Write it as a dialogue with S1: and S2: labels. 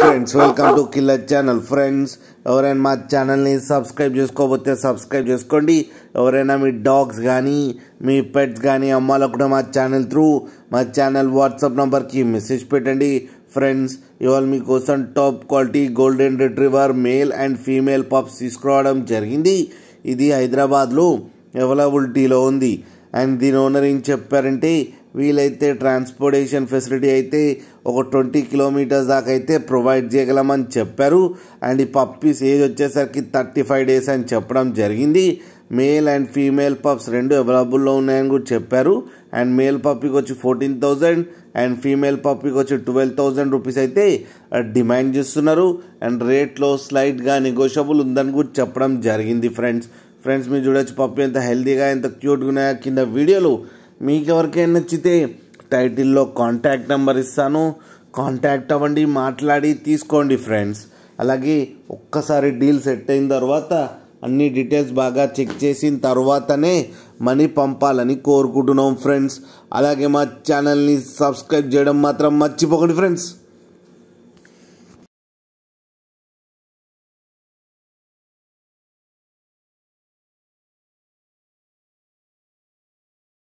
S1: Friends welcome to killer channel. Friends ఎవరైనా మా ఛానల్ని సబ్స్క్రైబ్ చేసుకోకపోతే సబ్స్క్రైబ్ చేసుకోండి. ఎవరైనా మీ డాగ్స్ కానీ మీ పెట్స్ కానీ అమ్మాలనుకుంటే మా ఛానల్ త్రూ మా ఛానల్ వాట్సాప్ నెంబర్కి మెసేజ్ పెట్టండి. ఫ్రెండ్స్ ఇవాళ మీకోసం top quality golden retriever male and female pups తీసుకురావడం జరిగింది. ఇది హైదరాబాద్లో అవైలబిలిటీలో ఉంది. అండ్ దీని ఓనర్ ఏం చెప్పారంటే వీలైతే ట్రాన్స్పోర్టేషన్ ఫెసిలిటీ అయితే ఒక 20 కిలోమీటర్స్ దాకా అయితే ప్రొవైడ్ చేయగలమని చెప్పారు. అండ్ ఈ పప్పీస్ ఏజ్ వచ్చేసరికి 35 డేస్ అని చెప్పడం జరిగింది. మేల్ అండ్ ఫీమేల్ పప్స్ రెండు అవైలబుల్లో ఉన్నాయని కూడా చెప్పారు. అండ్ మేల్ పప్పీకి వచ్చి 14,000 అండ్ ఫీమేల్ పప్పీకి వచ్చి 12,000 రూపీస్ అయితే డిమాండ్ చేస్తున్నారు. అండ్ రేట్లో స్లైట్గా నెగోషియబుల్ ఉందని కూడా చెప్పడం జరిగింది. ఫ్రెండ్స్ మీరు చూడొచ్చు పప్పీ ఎంత హెల్తీగా ఎంత క్యూట్గా ఉన్నాయో కింద వీడియోలు. మీకు ఎవరికైనా నచ్చితే టైటిల్లో కాంటాక్ట్ నెంబర్ ఇస్తాను, కాంటాక్ట్ అవ్వండి, మాట్లాడి తీసుకోండి ఫ్రెండ్స్. అలాగే ఒక్కసారి డీల్ సెట్ అయిన తర్వాత అన్ని డీటెయిల్స్ బాగా చెక్ చేసిన తర్వాతనే మనీ పంపాలని కోరుకుంటున్నాం ఫ్రెండ్స్. అలాగే మా ఛానల్ని సబ్స్క్రైబ్ చేయడం మాత్రం మర్చిపోకండి ఫ్రెండ్స్.